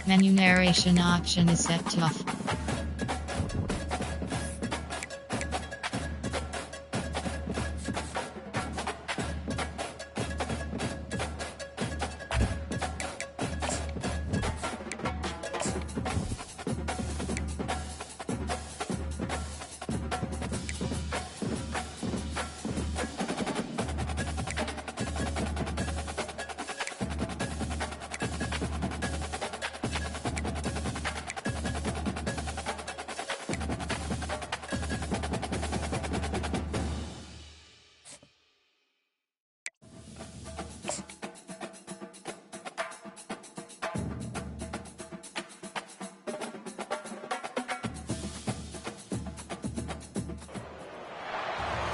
Menu narration option is set to off.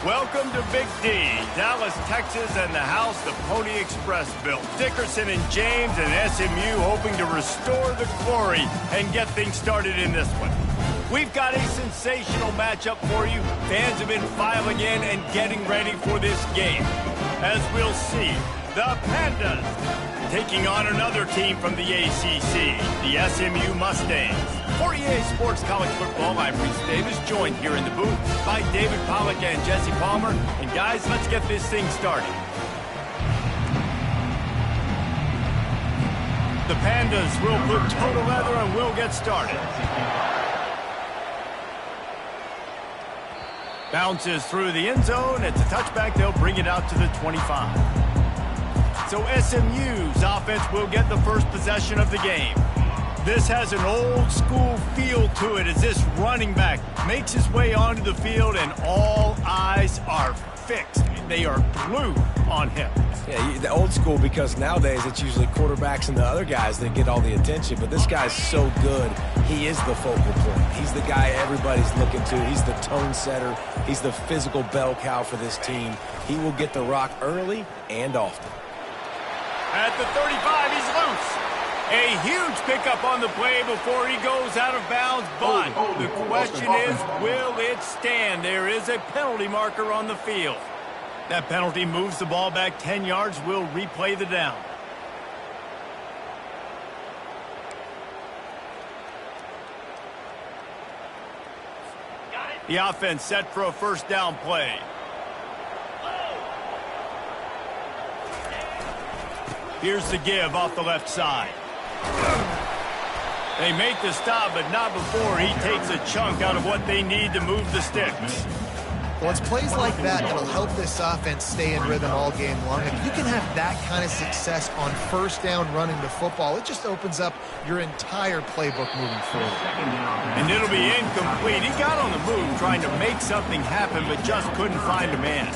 Welcome to Big D, Dallas, Texas, and the house the Pony Express built. Dickerson and James and SMU hoping to restore the glory and get things started in this one. We've got a sensational matchup for you. Fans have been filing in and getting ready for this game. As we'll see, the Pandas taking on another team from the ACC, the SMU Mustangs. For EA Sports College Football, I'm Reese Davis, joined here in the booth by David Pollack and Jesse Palmer. And guys, let's get this thing started. The Pandas will put toe to leather and we'll get started. Bounces through the end zone. It's a touchback. They'll bring it out to the 25. So SMU's offense will get the first possession of the game. This has an old-school feel to it as this running back makes his way onto the field and all eyes are fixed. They are glued on him. Yeah, the old school because nowadays it's usually quarterbacks and the other guys that get all the attention, but this guy's so good. He is the focal point. He's the guy everybody's looking to. He's the tone setter. He's the physical bell cow for this team. He will get the rock early and often. At the 35, he's loose. A huge pickup on the play before he goes out of bounds, but the question is, will it stand? There is a penalty marker on the field. That penalty moves the ball back 10 yards. We'll replay the down. The offense set for a first down play. Here's the give off the left side. They make the stop, but not before he takes a chunk out of what they need to move the sticks. Well, it's plays like that that'll help this offense stay in rhythm all game long. If you can have that kind of success on first down running the football, it just opens up your entire playbook moving forward. And it'll be incomplete. He got on the move trying to make something happen, but just couldn't find a man.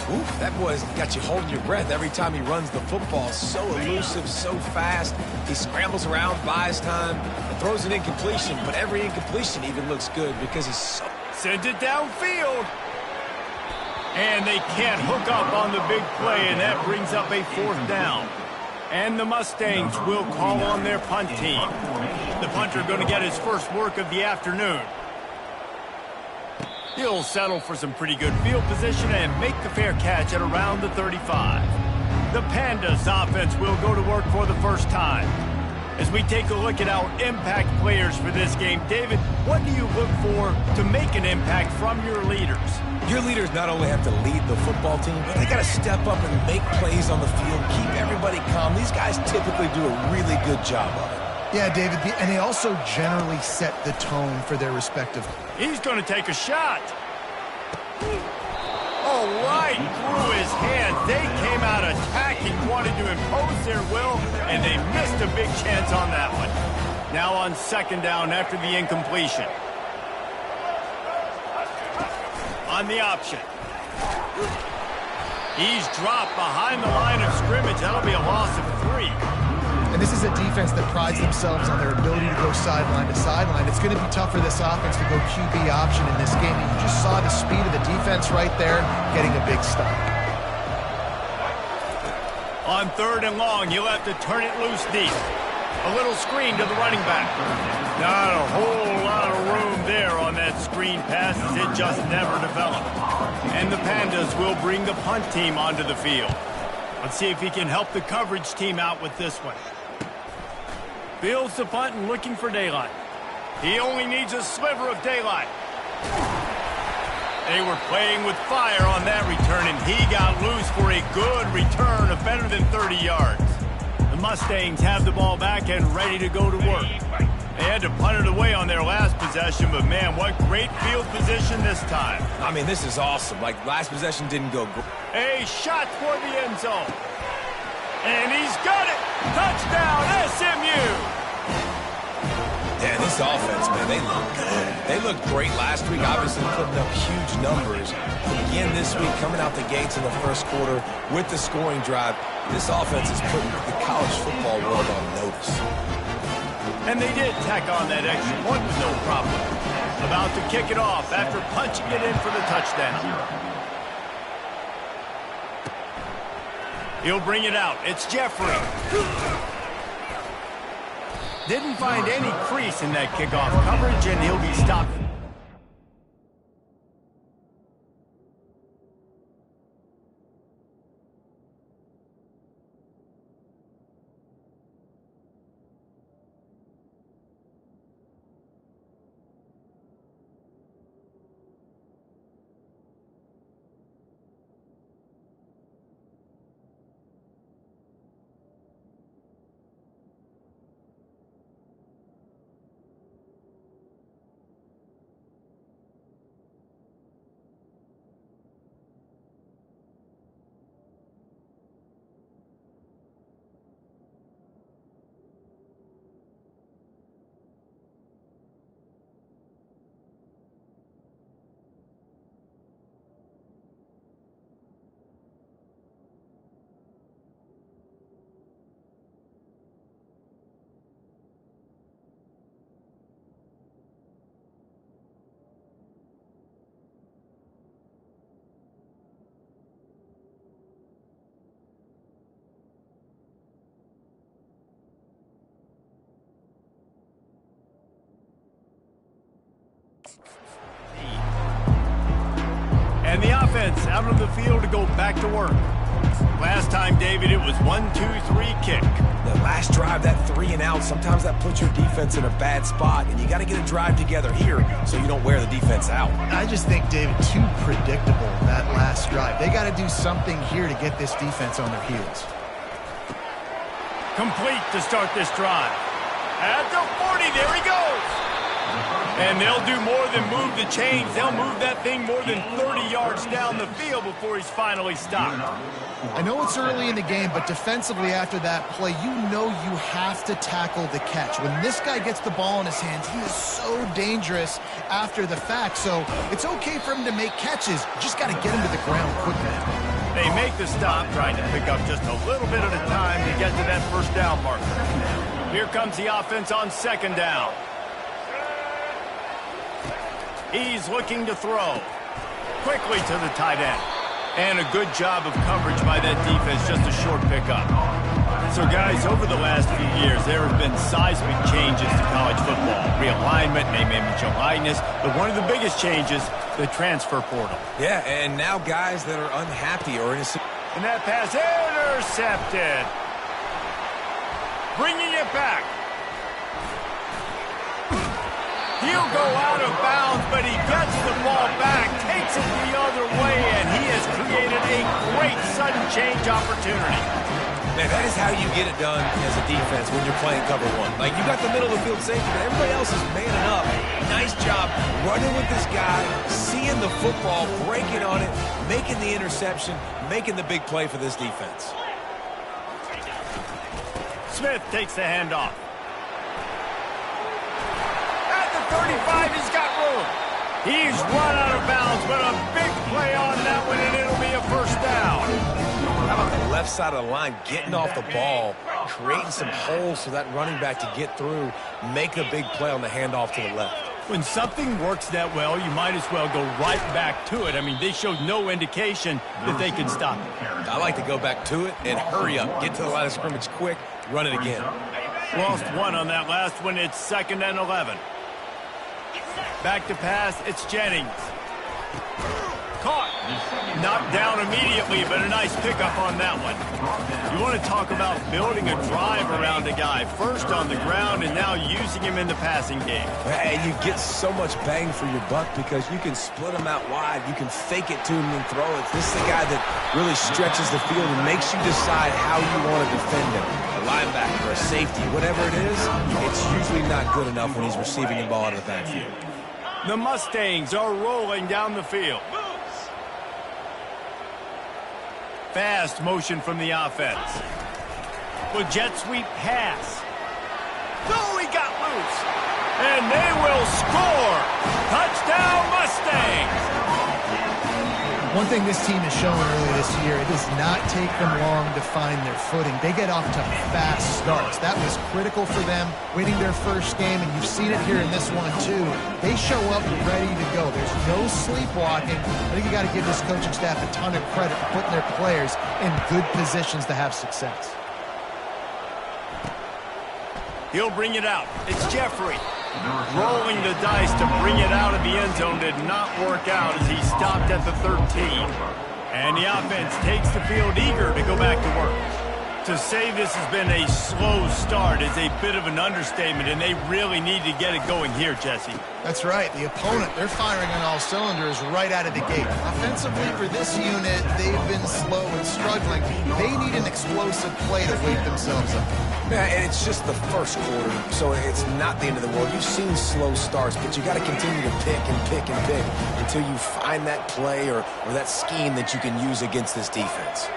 Oof, that boy's got you holding your breath every time he runs the football. So elusive, so fast. He scrambles around, buys time, and throws an incompletion. But every incompletion even looks good because he's so... Sends it downfield. And they can't hook up on the big play, and that brings up a fourth down. And the Mustangs will call on their punt team. The punter going to get his first work of the afternoon. He'll settle for some pretty good field position and make the fair catch at around the 35. The Pandas offense will go to work for the first time. As we take a look at our impact players for this game, David, what do you look for to make an impact from your leaders? Your leaders not only have to lead the football team, but they got to step up and make plays on the field, keep everybody calm. These guys typically do a really good job of it. Yeah, David, and they also generally set the tone for their respective. He's going to take a shot. Oh, right through his hands. They came out attacking, wanted to impose their will, and they missed a big chance on that one. Now on second down after the incompletion. On the option. He's dropped behind the line of scrimmage. That'll be a loss of 3. And this is a defense that prides themselves on their ability to go sideline to sideline. It's going to be tough for this offense to go QB option in this game. You just saw the speed of the defense right there, getting a big stop. On third and long, he'll have to turn it loose deep. A little screen to the running back. Not a whole lot of room there on that screen pass as it just never developed. And the Pandas will bring the punt team onto the field. Let's see if he can help the coverage team out with this one. Fields the punt and looking for daylight. He only needs a sliver of daylight. They were playing with fire on that return, and he got loose for a good return of better than 30 yards. The Mustangs have the ball back and ready to go to work. They had to punt it away on their last possession, but man, what great field position this time. I mean, this is awesome. Like, last possession didn't go great. A shot for the end zone. And he's got it. Touchdown, SMU. Yeah, this offense, man, they look good. They looked great last week, obviously putting up huge numbers. Again this week, coming out the gates in the first quarter with the scoring drive. This offense is putting the college football world on notice. And they did tack on that extra point with no problem. About to kick it off after punching it in for the touchdown. He'll bring it out. It's Jeffrey. Didn't find any crease in that kickoff coverage, and he'll be stopped. And the offense out on the field to go back to work. Last time, David, it was 1-2-3 kick. The last drive, that 3 and out, sometimes that puts your defense in a bad spot, and you got to get a drive together here so you don't wear the defense out. I just think, David, too predictable, that last drive. They got to do something here to get this defense on their heels. Complete to start this drive. At the 40, there he goes. And they'll do more than move the chains. They'll move that thing more than 30 yards down the field before he's finally stopped. I know it's early in the game, but defensively after that play, you know you have to tackle the catch. When this guy gets the ball in his hands, he is so dangerous after the fact. So it's okay for him to make catches. You just got to get him to the ground quickly. They make the stop, trying to pick up just a little bit at a time to get to that first down marker. Here comes the offense on second down. He's looking to throw. Quickly to the tight end. And a good job of coverage by that defense, just a short pickup. So, guys, over the last few years, there have been seismic changes to college football. Realignment, name, image, and likeness. But one of the biggest changes, the transfer portal. Yeah, and now guys that are unhappy or in a... And that pass intercepted. Bringing it back. He'll go out of bounds, but he gets the ball back, takes it the other way, and he has created a great sudden change opportunity. Man, that is how you get it done as a defense when you're playing cover one. Like, you got the middle of the field safety, but everybody else is manning up. Nice job running with this guy, seeing the football, breaking on it, making the interception, making the big play for this defense. Smith takes the handoff. 35, he's got room. He's run out of bounds, but a big play on that one, and it'll be a first down. How about the left side of the line getting off the ball, creating some holes for that running back to get through, make a big play on the handoff to the left. When something works that well, you might as well go right back to it. I mean, they showed no indication that they could stop it. I like to go back to it and hurry up, get to the line of scrimmage quick, run it again. Lost one on that last one. It's 2nd and 11. Back to pass, it's Jennings. caught. Knocked down immediately, but a nice pickup on that one. You want to talk about building a drive around a guy. First on the ground and now using him in the passing game. And you get so much bang for your buck because you can split him out wide. You can fake it to him and throw it. This is the guy that really stretches the field and makes you decide how you want to defend him. A linebacker, a safety, whatever it is, it's usually not good enough when he's receiving the ball out of the backfield. The Mustangs are rolling down the field. Fast motion from the offense. Well, jet sweep pass. Oh, he got loose. And they will score. Touchdown, Mustangs. One thing this team has shown early this year, it does not take them long to find their footing. They get off to fast starts. That was critical for them winning their first game, and you've seen it here in this one too. They show up ready to go. There's no sleepwalking. I think you got to give this coaching staff a ton of credit for putting their players in good positions to have success. He'll bring it out. It's Jeffrey. Rolling the dice to bring it out of the end zone did not work out as he stopped at the 13. And the offense takes the field eager to go back to work. To say this has been a slow start is a bit of an understatement, and they really need to get it going here, Jesse. That's right. The opponent, they're firing on all cylinders right out of the gate. Offensively, for this unit, they've been slow and struggling. They need an explosive play to wake themselves up. Yeah, and it's just the first quarter, so it's not the end of the world. You've seen slow starts, but you got to continue to pick and pick and pick until you find that play or that scheme that you can use against this defense.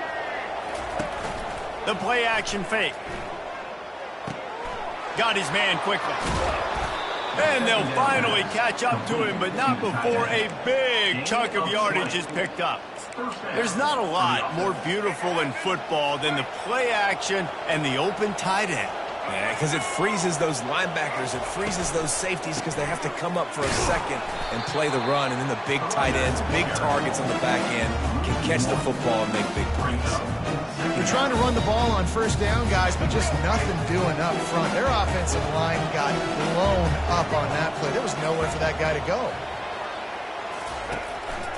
The play action fake. Got his man quickly. And they'll finally catch up to him, but not before a big chunk of yardage is picked up. There's not a lot more beautiful in football than the play action and the open tight end. Yeah, because it freezes those linebackers. It freezes those safeties because they have to come up for a second and play the run. And then the big tight ends, big targets on the back end, can catch the football and make big plays. They're trying to run the ball on first down, guys, but just nothing doing up front. Their offensive line got blown up on that play. There was nowhere for that guy to go.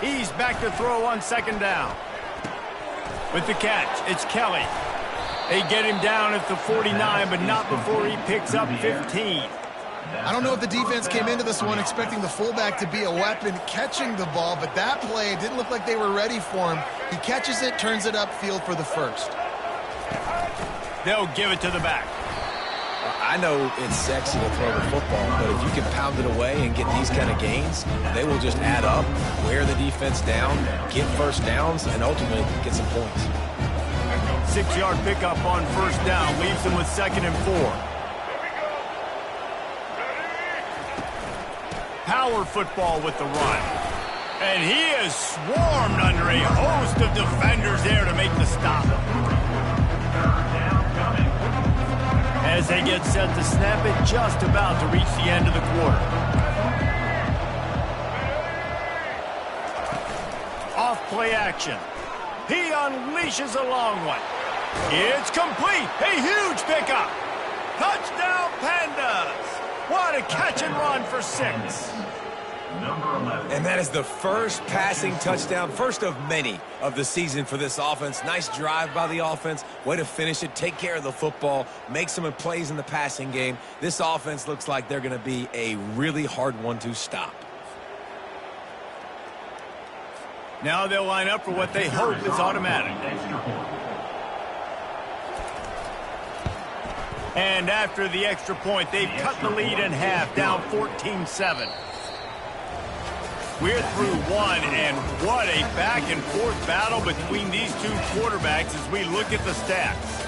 He's back to throw on second down. With the catch, it's Kelly. They get him down at the 49, but not before he picks up 15. I don't know if the defense came into this one expecting the fullback to be a weapon catching the ball, but that play didn't look like they were ready for him. He catches it, turns it upfield for the first. They'll give it to the back. I know it's sexy to throw the football, but if you can pound it away and get these kind of gains, they will just add up, wear the defense down, get first downs, and ultimately get some points. 6-yard pickup on first down leaves them with 2nd and 4. Power football with the run. And he is swarmed under a host of defenders there to make the stop. As they get set to snap it, just about to reach the end of the quarter. Off play action. He unleashes a long one. It's complete. A huge pickup. Touchdown, Pandas. What a catch and run for 6. And that is the first passing touchdown, first of many of the season for this offense. Nice drive by the offense. Way to finish it. Take care of the football. Make some plays in the passing game. This offense looks like they're going to be a really hard one to stop. Now they'll line up for what they hope is automatic. And after the extra point, they've cut the lead in half, down 14-7. We're through one, and what a back-and-forth battle between these two quarterbacks as we look at the stats.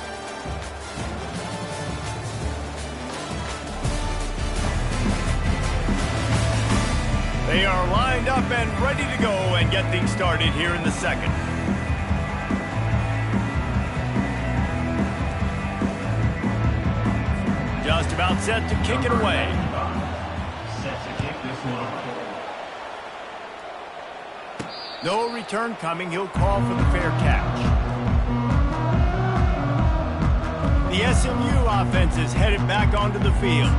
They are lined up and ready to go and get things started here in the second. Just about set to kick it away. No return coming. He'll call for the fair catch. The SMU offense is headed back onto the field.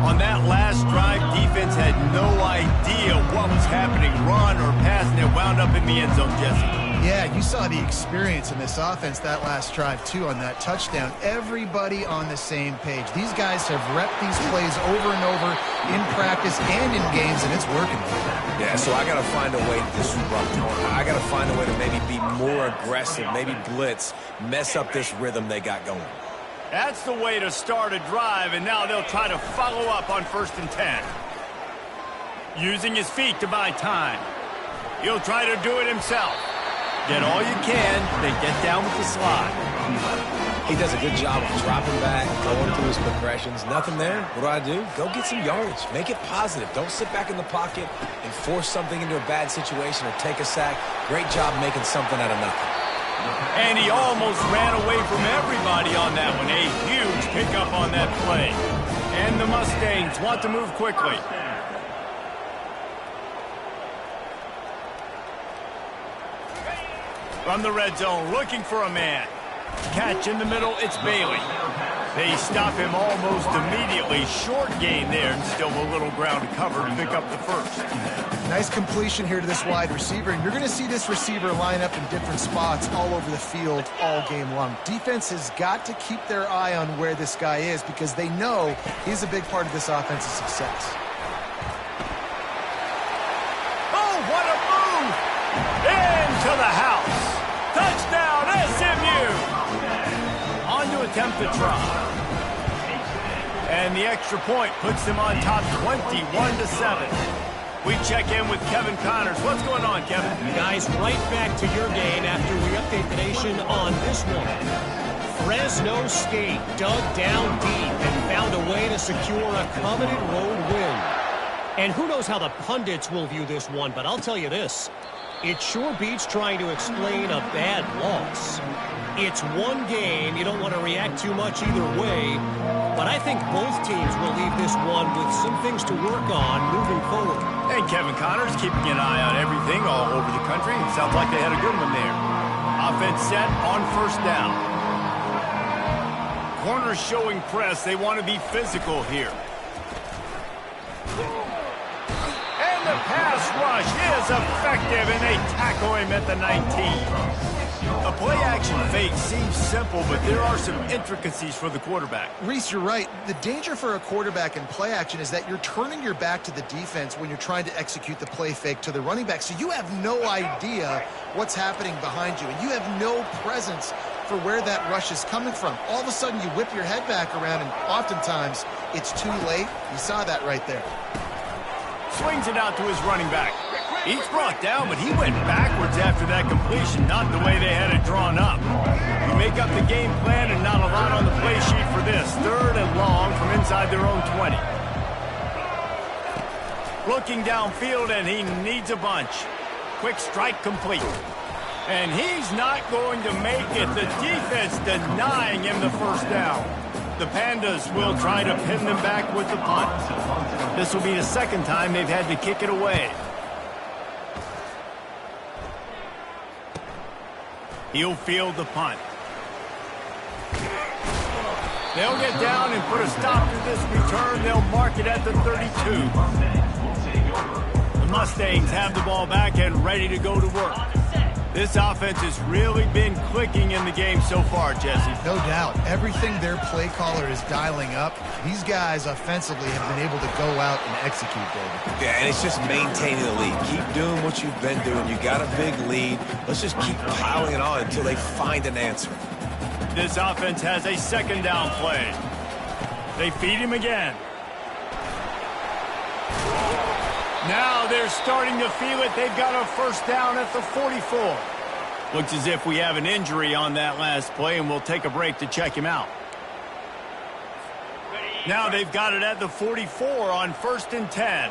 On that last drive, defense had no idea what was happening. Run or pass, and it wound up in the end zone, Jesse. Yeah, you saw the experience in this offense that last drive, too, on that touchdown. Everybody on the same page. These guys have repped these plays over and over in practice and in games, and it's working. Yeah, so I got to find a way to disrupt. I got to find a way to maybe be more aggressive, maybe blitz, mess up this rhythm they got going. That's the way to start a drive, and now they'll try to follow up on 1st and 10. Using his feet to buy time. He'll try to do it himself. Get all you can, then get down with the slide. He does a good job of dropping back, going through his progressions. Nothing there. What do? Go get some yardage. Make it positive. Don't sit back in the pocket and force something into a bad situation or take a sack. Great job making something out of nothing. And he almost ran away from everybody on that one. A huge pickup on that play. And the Mustangs want to move quickly. From the red zone, looking for a man. Catch in the middle, it's Bailey. They stop him almost immediately. Short gain there, and still a little ground to cover to pick up the first. Nice completion here to this wide receiver, and you're going to see this receiver line up in different spots all over the field all game long. Defense has got to keep their eye on where this guy is because they know he's a big part of this offense's success. Oh, what a move! Into the house. Touchdown, SMU! On to attempt the try. And the extra point puts them on top 21-7. We check in with Kevin Connors. What's going on, Kevin? Guys, right back to your game after we update the nation on this one. Fresno State dug down deep and found a way to secure a coveted road win. And who knows how the pundits will view this one, but I'll tell you this. It sure beats trying to explain a bad loss. It's one game. You don't want to react too much either way. But I think both teams will leave this one with some things to work on moving forward. And Kevin Connors keeping an eye on everything all over the country. Sounds like they had a good one there. Offense set on 1st down. Corners showing press. They want to be physical here. And the pass rush is effective, and they tackle him at the 19. A play-action fake seems simple, but there are some intricacies for the quarterback. Reese, you're right. The danger for a quarterback in play action is that you're turning your back to the defense when you're trying to execute the play fake to the running back. So you have no idea what's happening behind you, and you have no presence for where that rush is coming from. All of a sudden, you whip your head back around, and oftentimes it's too late. You saw that right there. Swings it out to his running back. He's brought down, but he went backwards after that completion, not the way they had it drawn up. You make up the game plan and not a lot on the play sheet for this. 3rd and long from inside their own 20. Looking downfield, and he needs a bunch. Quick strike complete. And he's not going to make it. The defense denying him the 1st down. The Pandas will try to pin them back with the punt. This will be the 2nd time they've had to kick it away. He'll field the punt. They'll get down and put a stop to this return. They'll mark it at the 32. The Mustangs have the ball back and ready to go to work. This offense has really been clicking in the game so far, Jesse. No doubt. Everything their play caller is dialing up, these guys offensively have been able to go out and execute, David. Yeah, and it's just maintaining the lead. Keep doing what you've been doing. You got a big lead. Let's just keep piling it on until they find an answer. This offense has a 2nd down play. They feed him again. Now they're starting to feel it. They've got a 1st down at the 44. Looks as if we have an injury on that last play, and we'll take a break to check him out. Now they've got it at the 44 on 1st and 10.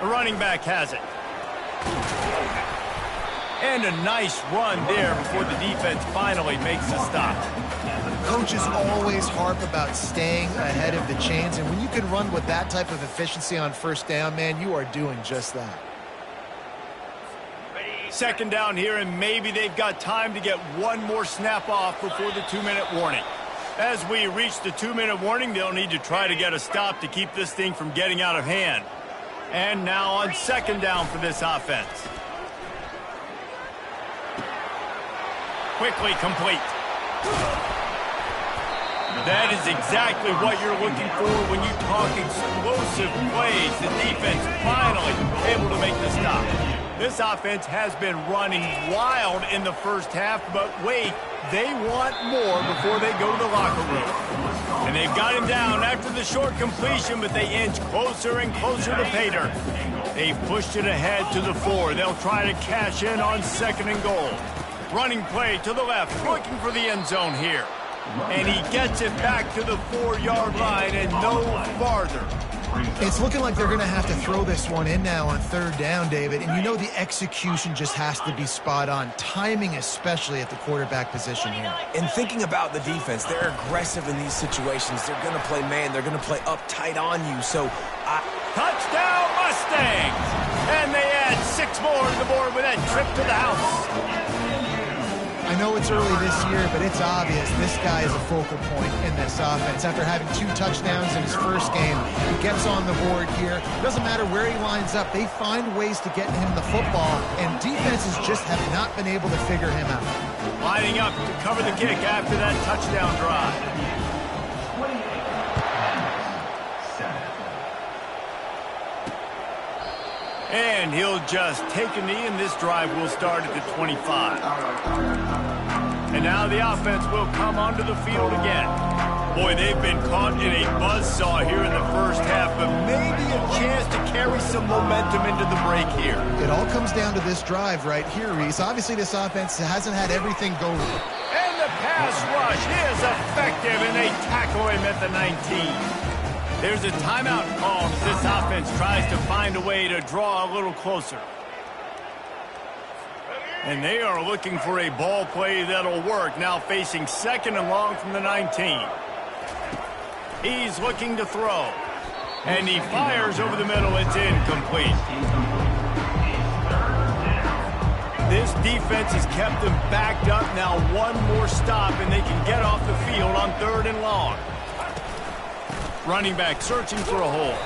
The running back has it. And a nice run there before the defense finally makes the stop. Coaches always harp about staying ahead of the chains, and when you can run with that type of efficiency on 1st down, man, you are doing just that. 2nd down here, and maybe they've got time to get one more snap off before the 2-minute warning. As we reach the 2-minute warning, they'll need to try to get a stop to keep this thing from getting out of hand. And now on 2nd down for this offense. Quickly complete. That is exactly what you're looking for when you talk explosive plays. The defense finally able to make the stop. This offense has been running wild in the first half, but wait, they want more before they go to the locker room. And they've got him down after the short completion, but they inch closer and closer to pay dirt. They've pushed it ahead to the 4. They'll try to cash in on 2nd and goal. Running play to the left, looking for the end zone here. And he gets it back to the 4-yard line and no farther. It's looking like they're going to have to throw this one in now on 3rd down, David. And you know the execution just has to be spot on. Timing especially at the quarterback position here. And thinking about the defense, they're aggressive in these situations. They're going to play man. They're going to play up tight on you. So, touchdown Mustangs! And they add 6 more to the board with that trip to the house. I know it's early this year, but it's obvious this guy is a focal point in this offense. After having 2 touchdowns in his first game, he gets on the board here. Doesn't matter where he lines up, they find ways to get him the football, and defenses just have not been able to figure him out. Lining up to cover the kick after that touchdown drive. And he'll just take a knee, and this drive will start at the 25. And now the offense will come onto the field again. Boy, they've been caught in a buzzsaw here in the first half, but maybe a chance to carry some momentum into the break here. It all comes down to this drive right here, Reese. Obviously, this offense hasn't had everything go. And the pass rush is effective, and they tackle him at the 19. There's a timeout called as this offense tries to find a way to draw a little closer. And they are looking for a ball play that'll work, now facing 2nd and long from the 19. He's looking to throw. And he fires over the middle. It's incomplete. This defense has kept them backed up. Now 1 more stop, and they can get off the field on 3rd and long. Running back searching for a hole.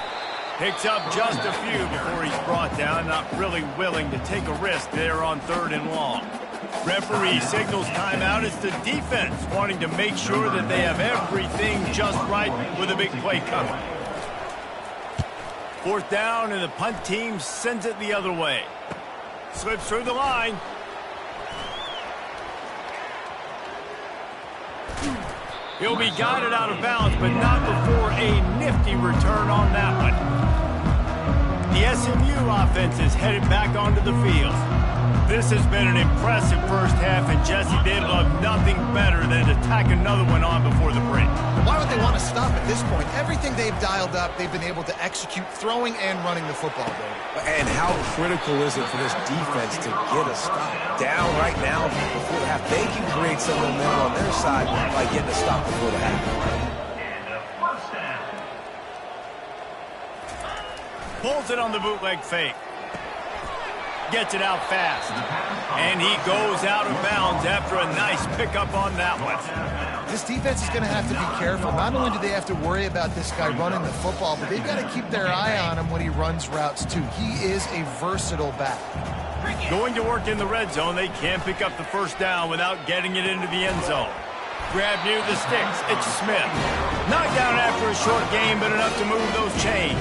Picks up just a few before he's brought down. Not really willing to take a risk there on 3rd and long. Referee signals timeout. It's the defense wanting to make sure that they have everything just right with a big play coming. 4th down, and the punt team sends it the other way. Slips through the line. He'll be guided out of bounds, but not before a nifty return on that one. The SMU offense is headed back onto the field. This has been an impressive first half, and Jesse, they'd love nothing better than to tack another one on before the break. Why would they want to stop at this point? Everything they've dialed up, they've been able to execute throwing and running the football game. And how critical is it for this defense to get a stop down right now before the half? They can create some momentum on their side by getting a stop before the half. Pulls it on the bootleg fake. Gets it out fast. And he goes out of bounds after a nice pickup on that one. This defense is going to have to be careful. Not only do they have to worry about this guy running the football, but they've got to keep their eye on him when he runs routes too. He is a versatile back. Going to work in the red zone, they can pick up the 1st down without getting it into the end zone. Grab near the sticks. It's Smith. Knocked down after a short game, but enough to move those chains.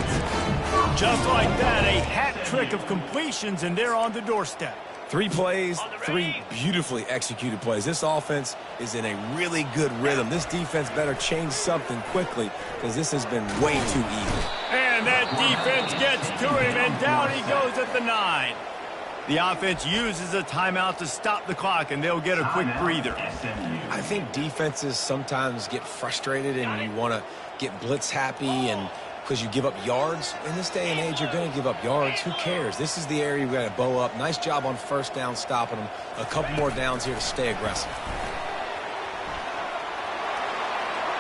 Just like that, a hat trick of completions, and they're on the doorstep. 3 plays, 3 beautifully executed plays. This offense is in a really good rhythm. This defense better change something quickly because this has been way too even. And that defense gets to him, and down he goes at the 9. The offense uses a timeout to stop the clock, and they'll get a quick breather. I think defenses sometimes get frustrated and you want to get blitz happy and because you give up yards. In this day and age, you're going to give up yards. Who cares? This is the area we've got to bow up. Nice job on 1st down stopping them. A couple more downs here to stay aggressive.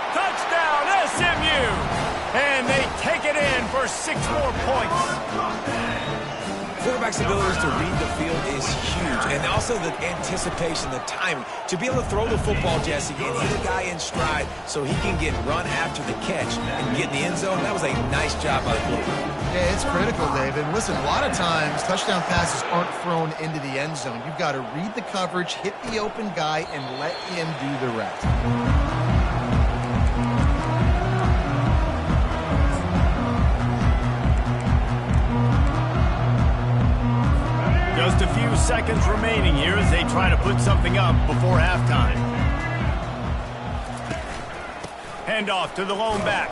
Touchdown, SMU! And they take it in for 6 more points. quarterback's abilities to read the field is huge. And also the anticipation, the timing. To be able to throw the football, Jesse, and hit a guy in stride so he can get run after the catch and get in the end zone, that was a nice job by the quarterback. Yeah, it's critical, David. Listen, a lot of times touchdown passes aren't thrown into the end zone. You've got to read the coverage, hit the open guy, and let him do the rest. Just a few seconds remaining here as they try to put something up before halftime. Handoff to the lone back.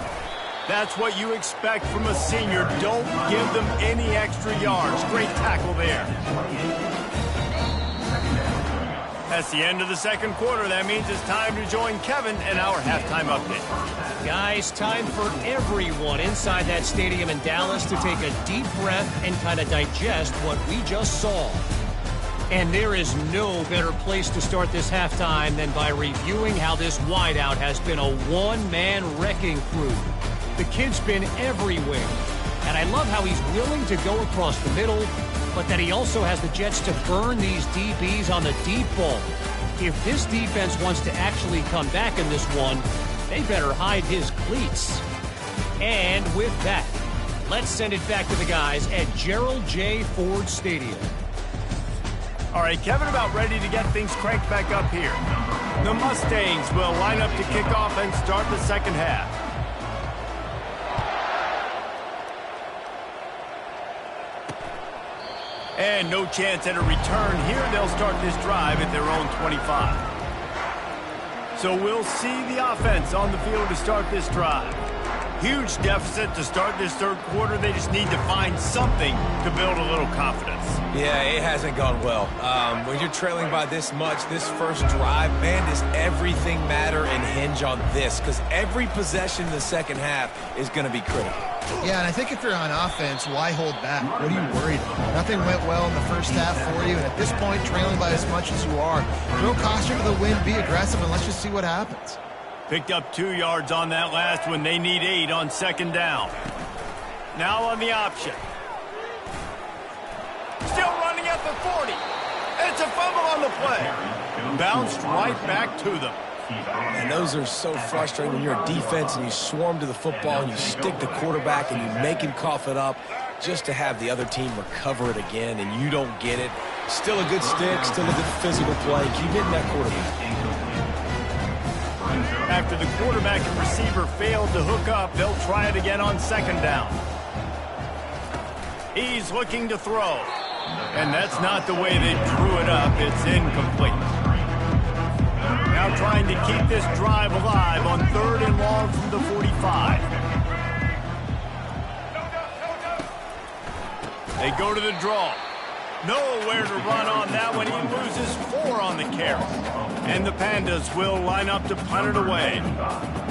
That's what you expect from a senior. Don't give them any extra yards. Great tackle there. That's the end of the second quarter. That means it's time to join Kevin in our halftime update. Guys, time for everyone inside that stadium in Dallas to take a deep breath and kind of digest what we just saw. And there is no better place to start this halftime than by reviewing how this wideout has been a one-man wrecking crew. The kid's been everywhere. And I love how he's willing to go across the middle, but that he also has the jets to burn these DBs on the deep ball. If this defense wants to actually come back in this one, they better hide his cleats. And with that, let's send it back to the guys at Gerald J. Ford Stadium. All right, Kevin, about ready to get things cranked back up here. The Mustangs will line up to kick off and start the second half. And no chance at a return here. They'll start this drive at their own 25. So we'll see the offense on the field to start this drive. Huge deficit to start this third quarter. They just need to find something to build a little confidence. Yeah, it hasn't gone well. When you're trailing by this much, this first drive, man, does everything matter and hinge on this? Because every possession in the second half is going to be critical. Yeah, and I think if you're on offense, why hold back? What are you worried about? Nothing went well in the first half for you, and at this point, trailing by as much as you are, throw caution to the wind, be aggressive, and let's just see what happens. Picked up 2 yards on that last one. They need 8 on second down. Now on the option. Still running at the 40. It's a fumble on the play. Bounced right back to them. And those are so frustrating when you're a defense and you swarm to the football and you stick the quarterback and you make him cough it up just to have the other team recover it again and you don't get it. Still a good stick, still a good physical play. Keep hitting that quarterback. After the quarterback and receiver failed to hook up, they'll try it again on second down. He's looking to throw. And that's not the way they drew it up. It's incomplete. Now trying to keep this drive alive on third and long from the 45. They go to the draw. Nowhere to run on that one. He loses 4 on the carry. And the Pandas will line up to punt it away.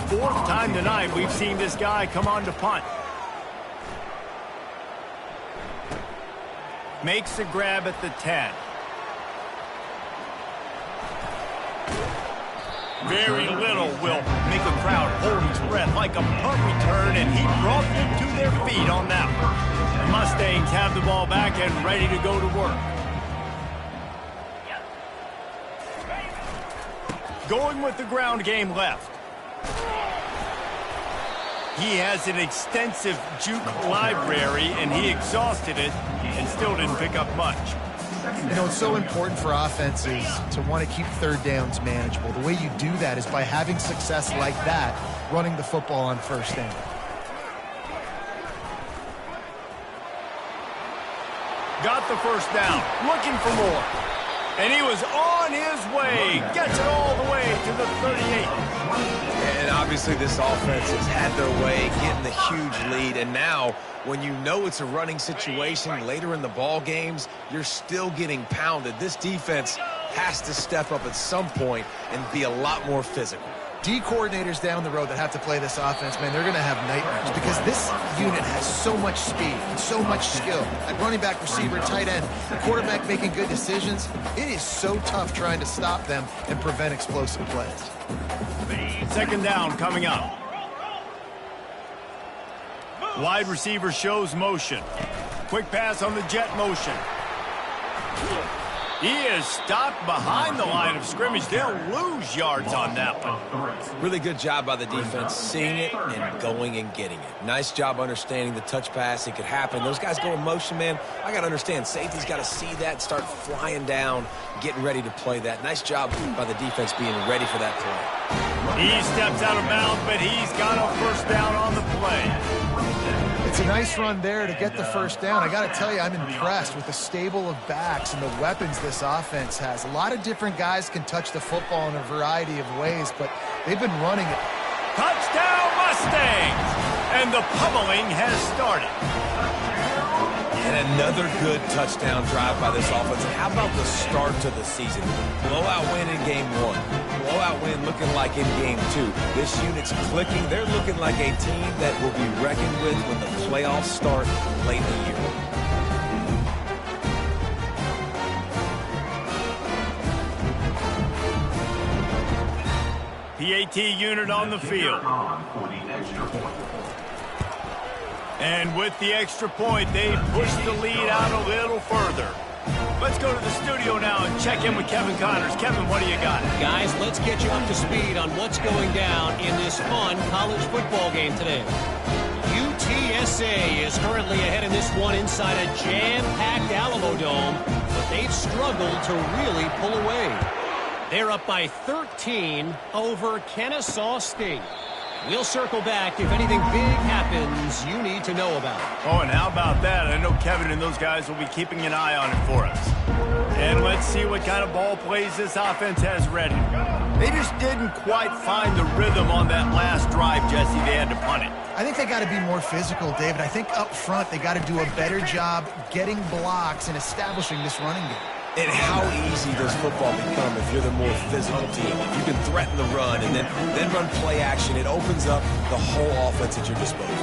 4th time tonight we've seen this guy come on to punt. Makes the grab at the 10. Very little will make a crowd hold its breath like a punt return, and he brought them to their feet on that one. The Mustangs have the ball back and ready to go to work. Going with the ground game left. He has an extensive juke library, and he exhausted it and still didn't pick up much. You know, it's so important for offenses to want to keep third downs manageable. The way you do that is by having success like that, running the football on first down. Got the first down, looking for more. And he was on his way, gets it all the way to the 38. And obviously this offense has had their way, getting the huge lead. And now, when you know it's a running situation later in the ball games, you're still getting pounded. This defense has to step up at some point and be a lot more physical. D coordinators down the road that have to play this offense, man, they're going to have nightmares because this unit has so much speed and so much skill. At running back, receiver, tight end, the quarterback making good decisions. It is so tough trying to stop them and prevent explosive plays. Second down coming up. Wide receiver shows motion. Quick pass on the jet motion. He is stopped behind the line of scrimmage. They'll lose yards on that one. Really good job by the defense, seeing it and going and getting it. Nice job understanding the touch pass. It could happen. Those guys go in motion, man. I got to understand, safety's got to see that, start flying down, getting ready to play that. Nice job by the defense being ready for that play. He steps out of bounds, but he's got a first down on the play. It's a nice run there to get the first down. I got to tell you, I'm impressed with the stable of backs and the weapons this offense has. A lot of different guys can touch the football in a variety of ways, but they've been running it. Touchdown Mustangs! And the pummeling has started. And another good touchdown drive by this offense. And how about the start to the season? Blowout win in game 1. Blowout win looking like in game 2. This unit's clicking. They're looking like a team that will be reckoned with when the playoffs start late in the year. PAT unit on the field. And with the extra point, they push the lead out a little further. Let's go to the studio now and check in with Kevin Connors. Kevin, what do you got? Guys, let's get you up to speed on what's going down in this fun college football game today. UTSA is currently ahead in this one inside a jam-packed Alamo Dome, but they've struggled to really pull away. They're up by 13 over Kennesaw State. We'll circle back if anything big happens you need to know about. Oh, and how about that? I know Kevin and those guys will be keeping an eye on it for us. And let's see what kind of ball plays this offense has ready. They just didn't quite find the rhythm on that last drive, Jesse. They had to punt it. I think they got to be more physical, David. I think up front they got to do a better job getting blocks and establishing this running game. And how easy does football become if you're the more physical team? If you can threaten the run and then run play action, it opens up the whole offense at your disposal.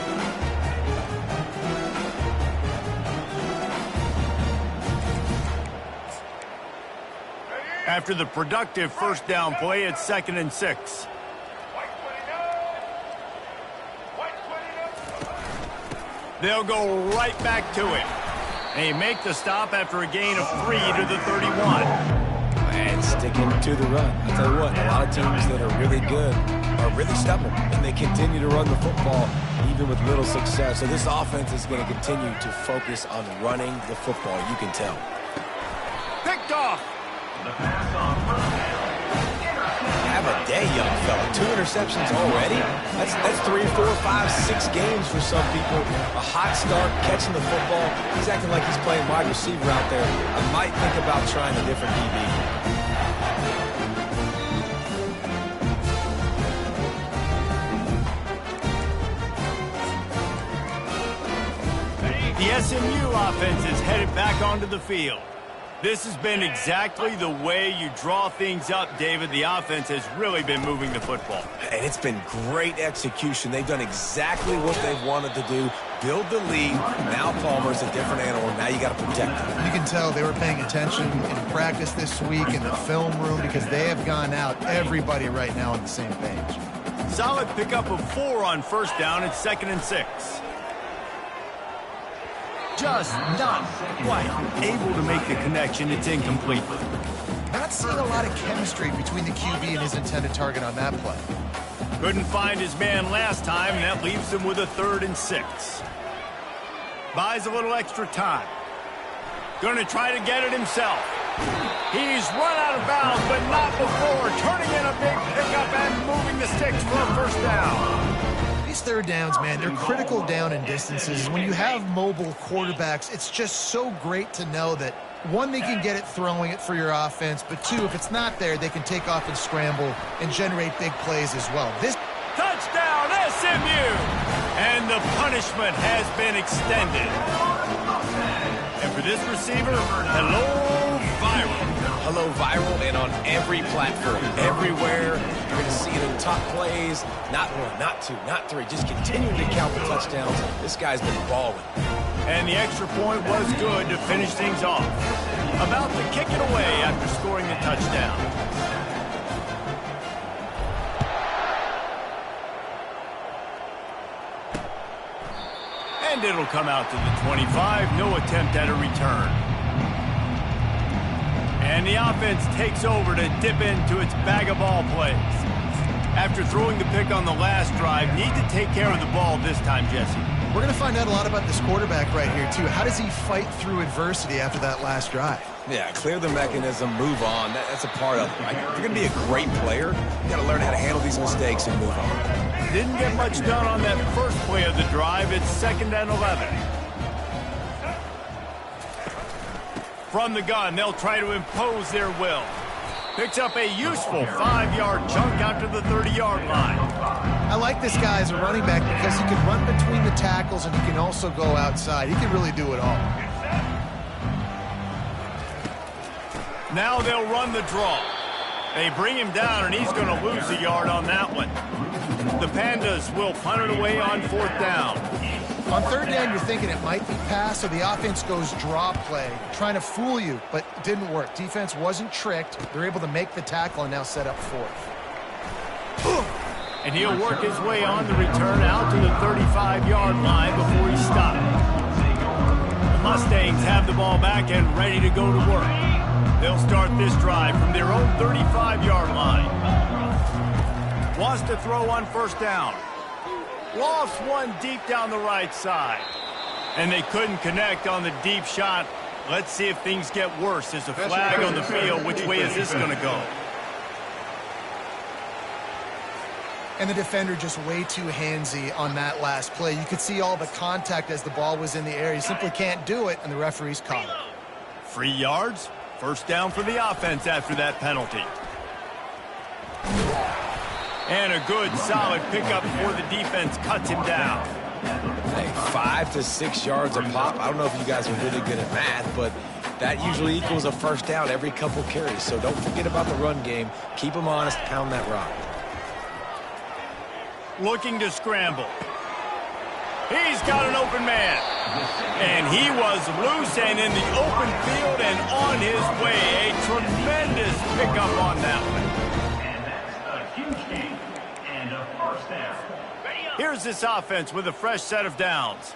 After the productive first down play, it's 2nd and 6. They'll go right back to it. They make the stop after a gain of 3 to the 31. And sticking to the run. I'll tell you what, a lot of teams that are really good are really stubborn, and they continue to run the football even with little success. So this offense is going to continue to focus on running the football, you can tell. Picked off. Have a day, young fella. 2 interceptions already? That's 3, 4, 5, 6 games for some people. A hot start, catching the football. He's acting like he's playing wide receiver out there. I might think about trying a different DB. The SMU offense is headed back onto the field. This has been exactly the way you draw things up, David. The offense has really been moving the football. And it's been great execution. They've done exactly what they've wanted to do. Build the lead. Now Palmer's a different animal. Now you got to protect him. You can tell they were paying attention in practice this week in the film room because they have gone out, everybody right now on the same page. Solid pickup of 4 on first down. It's 2nd and 6. Just not quite able to make the connection. It's incomplete. Not seeing a lot of chemistry between the QB and his intended target on that play. Couldn't find his man last time, and that leaves him with a 3rd and 6. Buys a little extra time. Going to try to get it himself. He's run out of bounds, but not before. Turning in a big pickup and moving the sticks for a first down. These third downs, man, they're critical down in distances. When you have mobile quarterbacks, it's just so great to know that, one, they can get it throwing it for your offense, but 2, if it's not there, they can take off and scramble and generate big plays as well. This touchdown, SMU! And the punishment has been extended. And for this receiver, hello, viral. Hello, viral, and on every platform, everywhere. You're going to see it in top plays. Not 1, not 2, not 3. Just continuing to count the touchdowns. This guy's been balling. And the extra point was good to finish things off. About to kick it away after scoring the touchdown. And it'll come out to the 25. No attempt at a return. And the offense takes over to dip into its bag of ball plays. After throwing the pick on the last drive, need to take care of the ball this time, Jesse. We're going to find out a lot about this quarterback right here, too. How does he fight through adversity after that last drive? Yeah, clear the mechanism, move on. That's a part of it, right? If you're going to be a great player, you got to learn how to handle these mistakes and move on. Didn't get much done on that first play of the drive. It's 2nd and 11. From the gun, they'll try to impose their will. Picks up a useful 5-yard chunk out to the 30-yard line. I like this guy as a running back because he can run between the tackles and he can also go outside. He can really do it all. Now they'll run the draw. They bring him down, and he's going to lose a yard on that one. The Pandas will punt it away on 4th down. On 3rd down, you're thinking it might be pass, so the offense goes draw play, trying to fool you, but it didn't work. Defense wasn't tricked. They're able to make the tackle and now set up 4th. And he'll work his way on the return out to the 35-yard line before he stopped. The Mustangs have the ball back and ready to go to work. They'll start this drive from their own 35-yard line. Wants to throw on 1st down. Lofts one deep down the right side. And they couldn't connect on the deep shot. Let's see if things get worse. There's a flag on the field. Which way is this going to go? And the defender just way too handsy on that last play. You could see all the contact as the ball was in the air. You simply can't do it, and the referees caught it. 3 yards. 1st down for the offense after that penalty. And a good, solid pickup before the defense cuts him down. Hey, 5 to 6 yards a pop. I don't know if you guys are really good at math, but that usually equals a 1st down every couple carries. So don't forget about the run game. Keep them honest, pound that rock. Looking to scramble. He's got an open man. And he was loose and in the open field and on his way. A tremendous pickup on that one. Here's this offense with a fresh set of downs.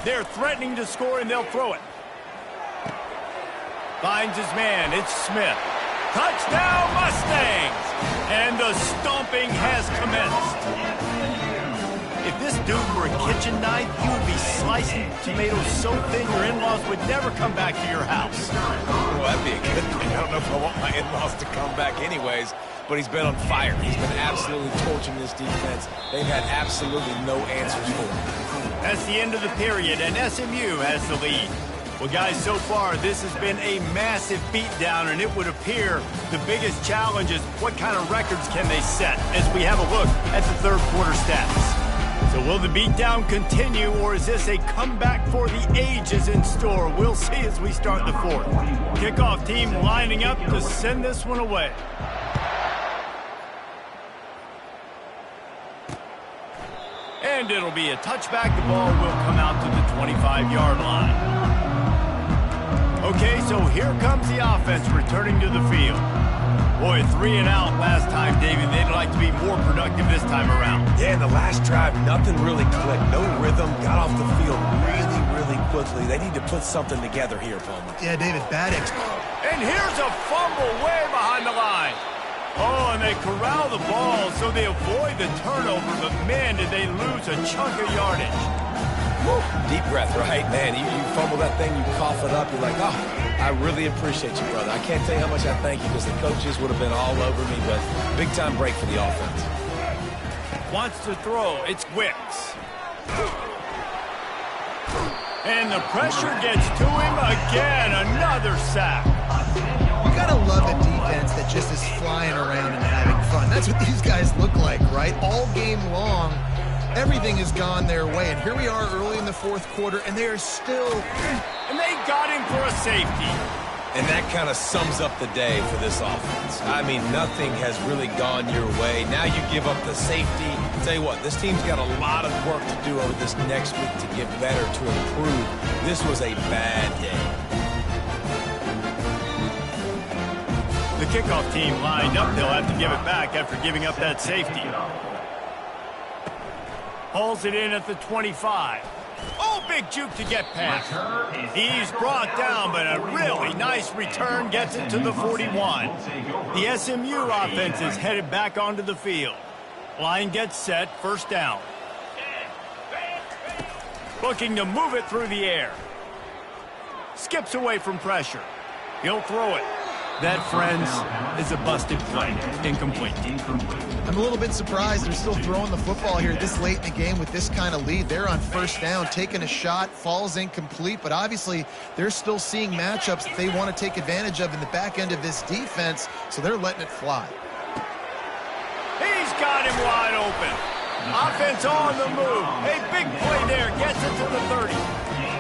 They're threatening to score, and they'll throw it. Finds his man. It's Smith. Touchdown, Mustangs! And the stomping has commenced. If this dude were a kitchen knife, you would be slicing tomatoes so thin your in-laws would never come back to your house. Well, that'd be a good thing. I don't know if I want my in-laws to come back anyways. But he's been on fire. He's been absolutely torching this defense. They've had absolutely no answers for him. That's the end of the period, and SMU has the lead. Well, guys, so far, this has been a massive beatdown, and it would appear the biggest challenge is what kind of records can they set as we have a look at the 3rd quarter stats. So will the beatdown continue, or is this a comeback for the ages in store? We'll see as we start the 4th. Kickoff team lining up to send this one away. And it'll be a touchback. The ball will come out to the 25-yard line. Okay, so here comes the offense returning to the field. Boy, 3 and out last time, David. They'd like to be more productive this time around. Yeah, in the last drive, nothing really clicked. No rhythm. Got off the field really, really quickly. They need to put something together here, Palmer. Yeah, David, bad And here's a fumble way behind the line. Oh, and they corral the ball so they avoid the turnover, but man, did they lose a chunk of yardage. Woo. Deep breath, right? Man, you fumble that thing, you cough it up, you're like, oh, I really appreciate you, brother. I can't tell you how much I thank you because the coaches would have been all over me, but big-time break for the offense. Wants to throw. It's Wicks. And the pressure gets to him again. Another sack. You gotta love a defense that just is flying around and having fun. That's what these guys look like, right? All game long, everything has gone their way. And here we are early in the 4th quarter, and they are still... And they got him for a safety. And that kind of sums up the day for this offense. I mean, nothing has really gone your way. Now you give up the safety. Tell you what, this team's got a lot of work to do over this next week to get better, to improve. This was a bad day. The kickoff team lined up. They'll have to give it back after giving up that safety. Pulls it in at the 25. Oh, big juke to get past. He's brought down, but a really nice return gets it to the 41. The SMU offense is headed back onto the field. Line gets set, first down. Looking to move it through the air. Skips away from pressure. He'll throw it. That, friends, is a busted play. Incomplete. I'm a little bit surprised they're still throwing the football here this late in the game with this kind of lead. They're on first down, taking a shot, falls incomplete, but obviously they're still seeing matchups that they want to take advantage of in the back end of this defense, so they're letting it fly. He's got him wide open. Offense on the move. A big play there. Gets it to the 30.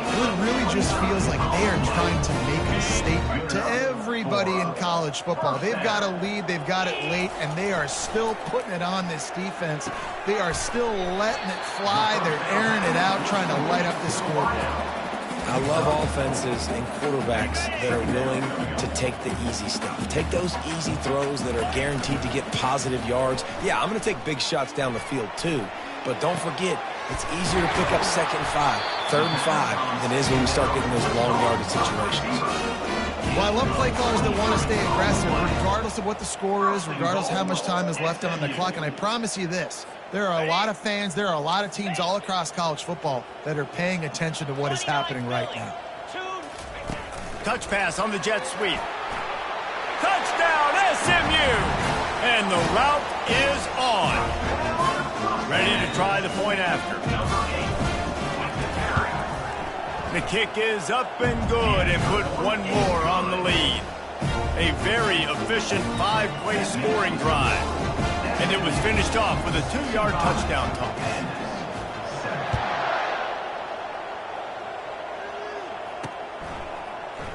It really just feels like they are trying to make a statement to everybody in college football. They've got a lead, they've got it late, and they are still putting it on this defense. They are still letting it fly. They're airing it out, trying to light up the scoreboard. I love offenses and quarterbacks that are willing to take the easy stuff. Take those easy throws that are guaranteed to get positive yards. Yeah, I'm going to take big shots down the field too, but don't forget, it's easier to pick up 2nd and 5, 3rd and 5 than it is when we start getting those long yardage situations. Well, I love play callers that want to stay aggressive regardless of what the score is, regardless of how much time is left on the clock, and I promise you this. There are a lot of fans, there are a lot of teams all across college football that are paying attention to what is happening right now. Touch pass on the jet sweep. Touchdown, SMU! And the route is on. Ready to try the point after. The kick is up and good and put one more on the lead. A very efficient 5-play scoring drive. And it was finished off with a 2-yard touchdown toss.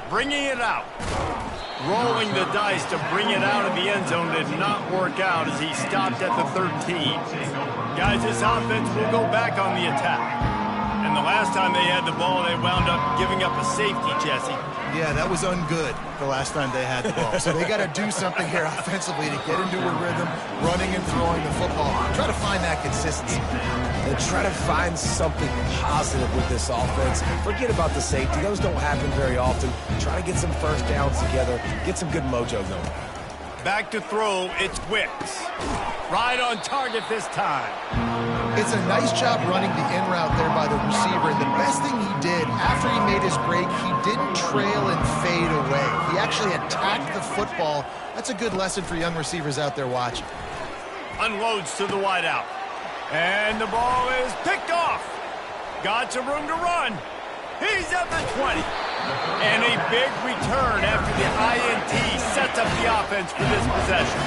Bringing it out. Rolling the dice to bring it out of the end zone did not work out as he stopped at the 13. Guys, this offense will go back on the attack. And the last time they had the ball, they wound up giving up a safety, Jesse. Yeah, that was ungood the last time they had the ball. So they got to do something here offensively to get into a rhythm, running and throwing the football. Try to find that consistency. And try to find something positive with this offense. Forget about the safety. Those don't happen very often. Try to get some first downs together. Get some good mojo going. Back to throw, it's Wicks. Right on target this time. It's a nice job running the in route there by the receiver. And the best thing he did after he made his break, he didn't trail and fade away. He actually attacked the football. That's a good lesson for young receivers out there watching. Unloads to the wideout. And the ball is picked off. Got some room to run. He's at the 20. And a big return after the INT sets up the offense for this possession.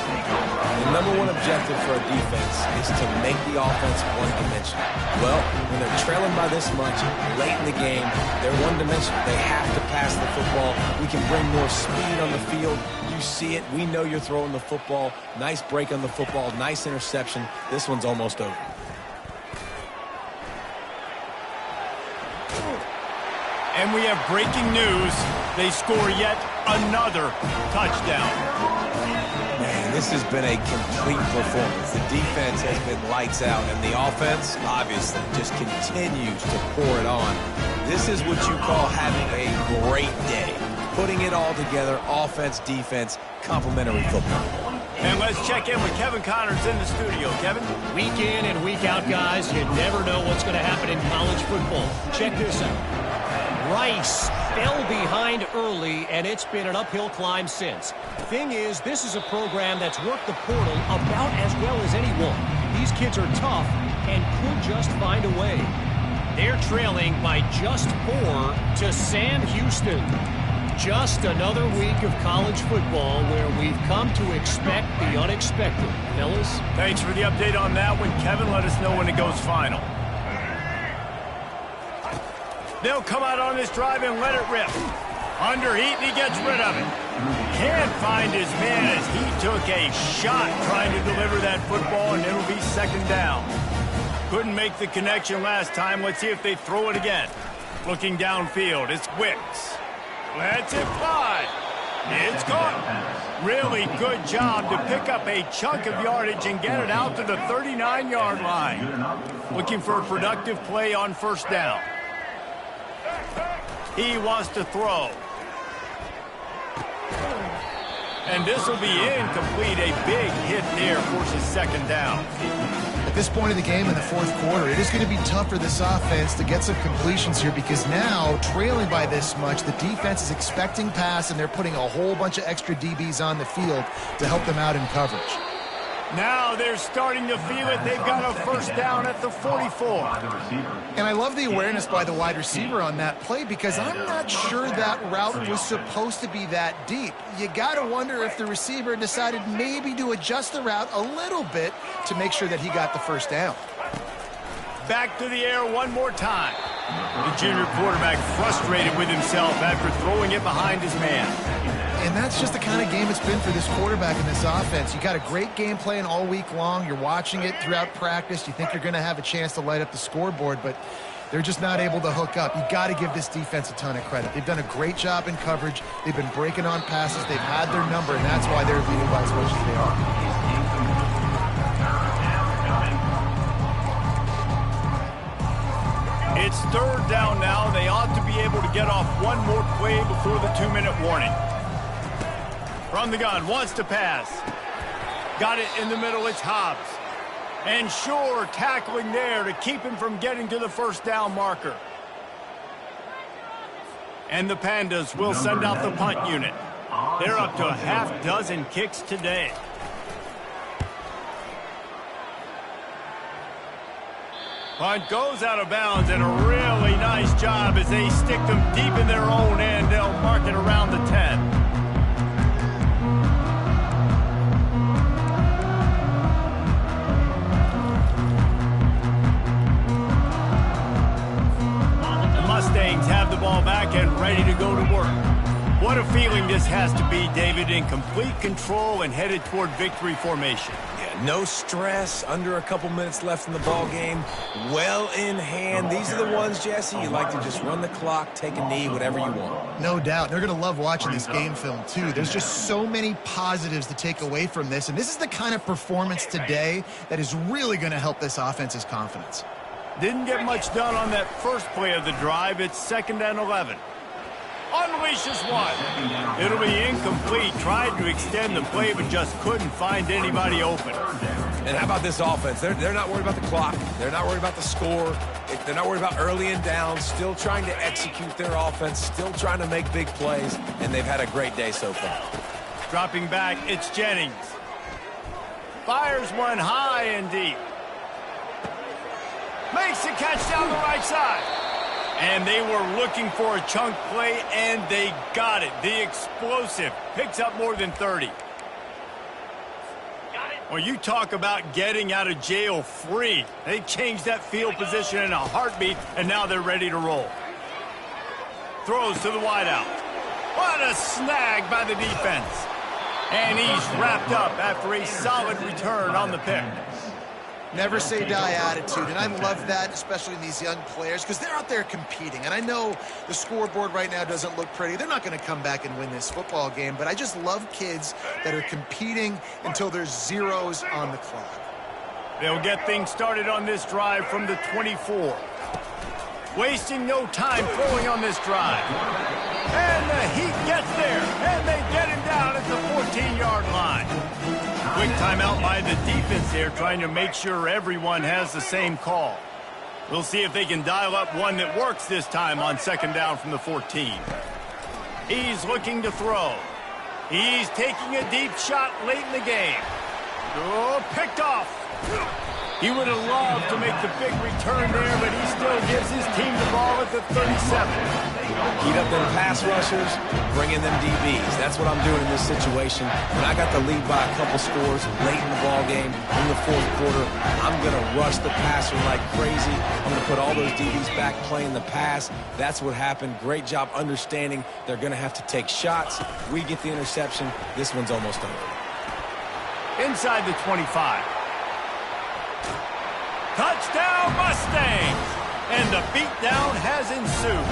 The number one objective for a defense is to make the offense one-dimensional. Well, when they're trailing by this much late in the game, they're one-dimensional. They have to pass the football. We can bring more speed on the field. You see it. We know you're throwing the football. Nice break on the football. Nice interception. This one's almost over. And we have breaking news. They score yet another touchdown. Man, this has been a complete performance. The defense has been lights out, and the offense, obviously, just continues to pour it on. This is what you call having a great day. Putting it all together, offense, defense, complementary football. And let's check in with Kevin Connors in the studio. Kevin? Week in and week out, guys, you never know what's going to happen in college football. Check this out. Rice fell behind early, and it's been an uphill climb since. Thing is, this is a program that's worked the portal about as well as anyone. These kids are tough and could just find a way. They're trailing by just 4 to Sam Houston. Just another week of college football where we've come to expect the unexpected. Fellas? Thanks for the update on that one, Kevin. Let us know when it goes final. They'll come out on this drive and let it rip. Under heat, and he gets rid of it. Can't find his man as he took a shot trying to deliver that football, and it'll be second down. Couldn't make the connection last time. Let's see if they throw it again. Looking downfield, it's Wicks. Lets it fly. It's caught. Really good job to pick up a chunk of yardage and get it out to the 39-yard line. Looking for a productive play on first down. He wants to throw. And this will be incomplete. A big hit there forces second down. At this point of the game in the fourth quarter, it is going to be tough for this offense to get some completions here because now, trailing by this much, the defense is expecting pass, and they're putting a whole bunch of extra DBs on the field to help them out in coverage. Now they're starting to feel it. They've got a first down at the 44. And I love the awareness by the wide receiver on that play because I'm not sure that route was supposed to be that deep. You got to wonder if the receiver decided maybe to adjust the route a little bit to make sure that he got the first down. Back to the air one more time. The junior quarterback frustrated with himself after throwing it behind his man. And that's just the kind of game it's been for this quarterback in this offense. You got a great game plan all week long. You're watching it throughout practice. You think you're going to have a chance to light up the scoreboard, but they're just not able to hook up. You got to give this defense a ton of credit. They've done a great job in coverage. They've been breaking on passes. They've had their number, and that's why they're leading by as much as they are. It's third down now. They ought to be able to get off one more play before the 2-minute warning. From the gun, wants to pass. Got it in the middle, it's Hobbs. And Shore tackling there to keep him from getting to the first down marker. And the Pandas will send out the punt unit. They're up to a half dozen kicks today. Punt goes out of bounds, and a really nice job as they stick them deep in their own end. They'll mark it around the 10. Mustangs have the ball back and ready to go to work. What a feeling this has to be, David, in complete control and headed toward victory formation. Yeah, no stress, under a couple minutes left in the ball game, well in hand. These are the ones, Jesse, you like to just run the clock, take a knee, whatever you want. No doubt. They're going to love watching this game film, too. There's just so many positives to take away from this, and this is the kind of performance today that is really going to help this offense's confidence. Didn't get much done on that first play of the drive. It's 2nd and 11. Unleashes one. It'll be incomplete. Tried to extend the play, but just couldn't find anybody open. And how about this offense? They're not worried about the clock. They're not worried about the score. They're not worried about early and down. Still trying to execute their offense. Still trying to make big plays. And they've had a great day so far. Dropping back, it's Jennings. Fires one high and deep. Makes the catch down the right side. And they were looking for a chunk play, and they got it. The explosive picks up more than 30. Well, you talk about getting out of jail free. They changed that field position in a heartbeat, and now they're ready to roll. Throws to the wideout. What a snag by the defense. And he's wrapped up after a solid return on the pick. Never say die attitude, and I love that, especially in these young players, because they're out there competing. And I know the scoreboard right now doesn't look pretty. They're not going to come back and win this football game, but I just love kids that are competing until there's zeros on the clock. They'll get things started on this drive from the 24. Wasting no time throwing on this drive. And the Heat gets there, and they get him down at the 14-yard line. Quick timeout by the defense there, trying to make sure everyone has the same call. We'll see if they can dial up one that works this time on 2nd down from the 14. He's looking to throw. He's taking a deep shot late in the game. Oh, picked off. He would have loved to make the big return there, but he still gives his team the ball at the 37. Heat up them pass rushers, bring in them DBs. That's what I'm doing in this situation. When I got the lead by a couple scores late in the ball game, in the fourth quarter, I'm going to rush the passer like crazy. I'm going to put all those DBs back playing the pass. That's what happened. Great job understanding they're going to have to take shots. We get the interception. This one's almost over. Inside the 25. Touchdown Mustangs! And the beatdown has ensued.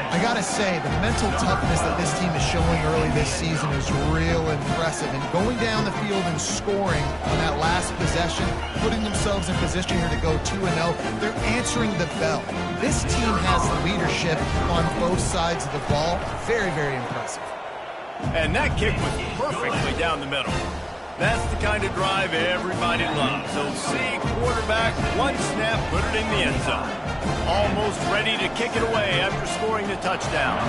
I got to say, the mental toughness that this team is showing early this season is real impressive. And going down the field and scoring on that last possession, putting themselves in position here to go 2-0, they're answering the bell. This team has leadership on both sides of the ball. Very, very impressive. And that kick was perfectly down the middle. That's the kind of drive everybody loves. So see, quarterback, one snap, put it in the end zone. Almost ready to kick it away after scoring the touchdown.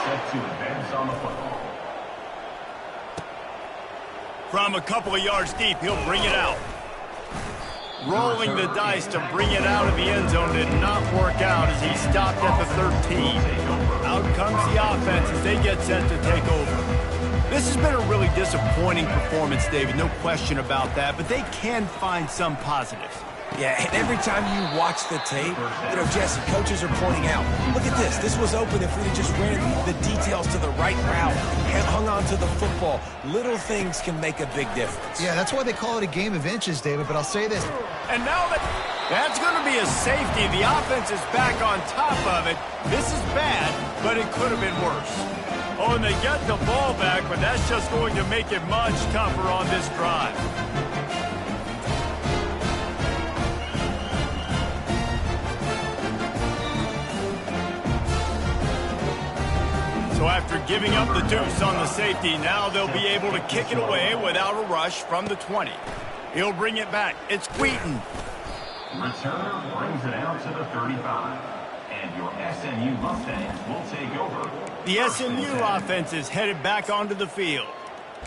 Set to advance on the football. From a couple of yards deep, he'll bring it out. Rolling the dice to bring it out of the end zone did not work out as he stopped at the 13. Out comes the offense as they get set to take over. This has been a really disappointing performance, David, no question about that, but they can find some positives. Yeah, and every time you watch the tape, Jesse, coaches are pointing out, look at this. This was open if we had just ran the details to the right route and hung on to the football. Little things can make a big difference. Yeah, that's why they call it a game of inches, David, but I'll say this. And now that's going to be a safety. The offense is back on top of it. This is bad, but it could have been worse. Oh, and they get the ball back, but that's just going to make it much tougher on this drive. So after giving up the deuce on the safety, now they'll be able to kick it away without a rush from the 20. He'll bring it back. It's Wheaton. Returner brings it out to the 35. And your SMU Mustangs will take over. The SMU offense is headed back onto the field.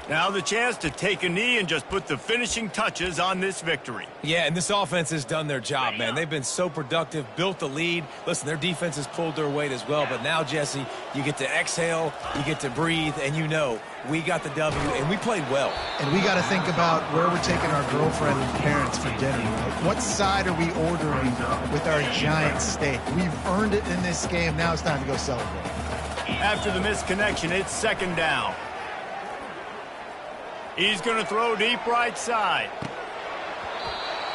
Now the chance to take a knee and just put the finishing touches on this victory. Yeah, and this offense has done their job, man. They've been so productive, built the lead. Listen, their defense has pulled their weight as well. But now, Jesse, you get to exhale, you get to breathe, and you know we got the W, and we played well. And we got to think about where we're taking our girlfriend and parents for dinner. Right? What side are we ordering with our giant steak? We've earned it in this game. Now it's time to go celebrate. After the misconnection, it's second down. He's going to throw deep right side.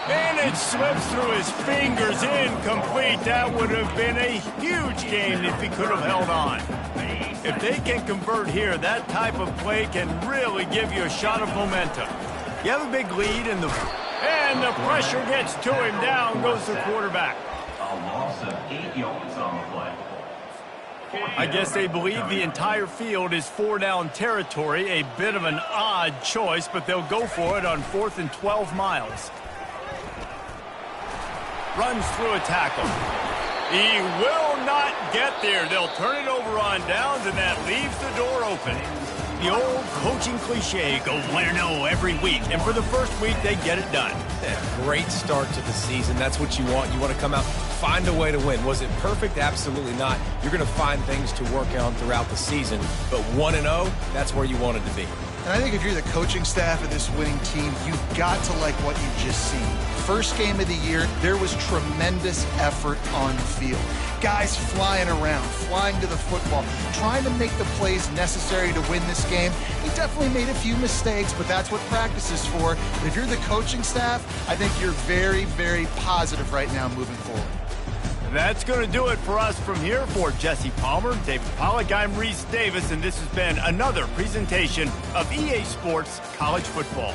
And it slips through his fingers, incomplete. That would have been a huge gain if he could have held on. If they can convert here, that type of play can really give you a shot of momentum. You have a big lead, and the pressure gets to him. Down goes the quarterback. A loss of 8 yards on the play. I guess they believe the entire field is 4-down territory. A bit of an odd choice, but they'll go for it on 4th and 12 miles. Runs through a tackle. He will not get there. They'll turn it over on downs, and that leaves the door open. The old coaching cliche, go 1-0 every week. And for the first week, they get it done. Yeah, great start to the season. That's what you want. You want to come out, find a way to win. Was it perfect? Absolutely not. You're going to find things to work on throughout the season. But 1-0, that's where you wanted to be. And I think if you're the coaching staff of this winning team, you've got to like what you've just seen. First game of the year, there was tremendous effort on the field. Guys flying around, flying to the football, trying to make the plays necessary to win this game. He definitely made a few mistakes, but that's what practice is for. But if you're the coaching staff, I think you're very, very positive right now moving forward. That's going to do it for us from here. For Jesse Palmer, David Pollack, I'm Reese Davis, and this has been another presentation of EA Sports College Football.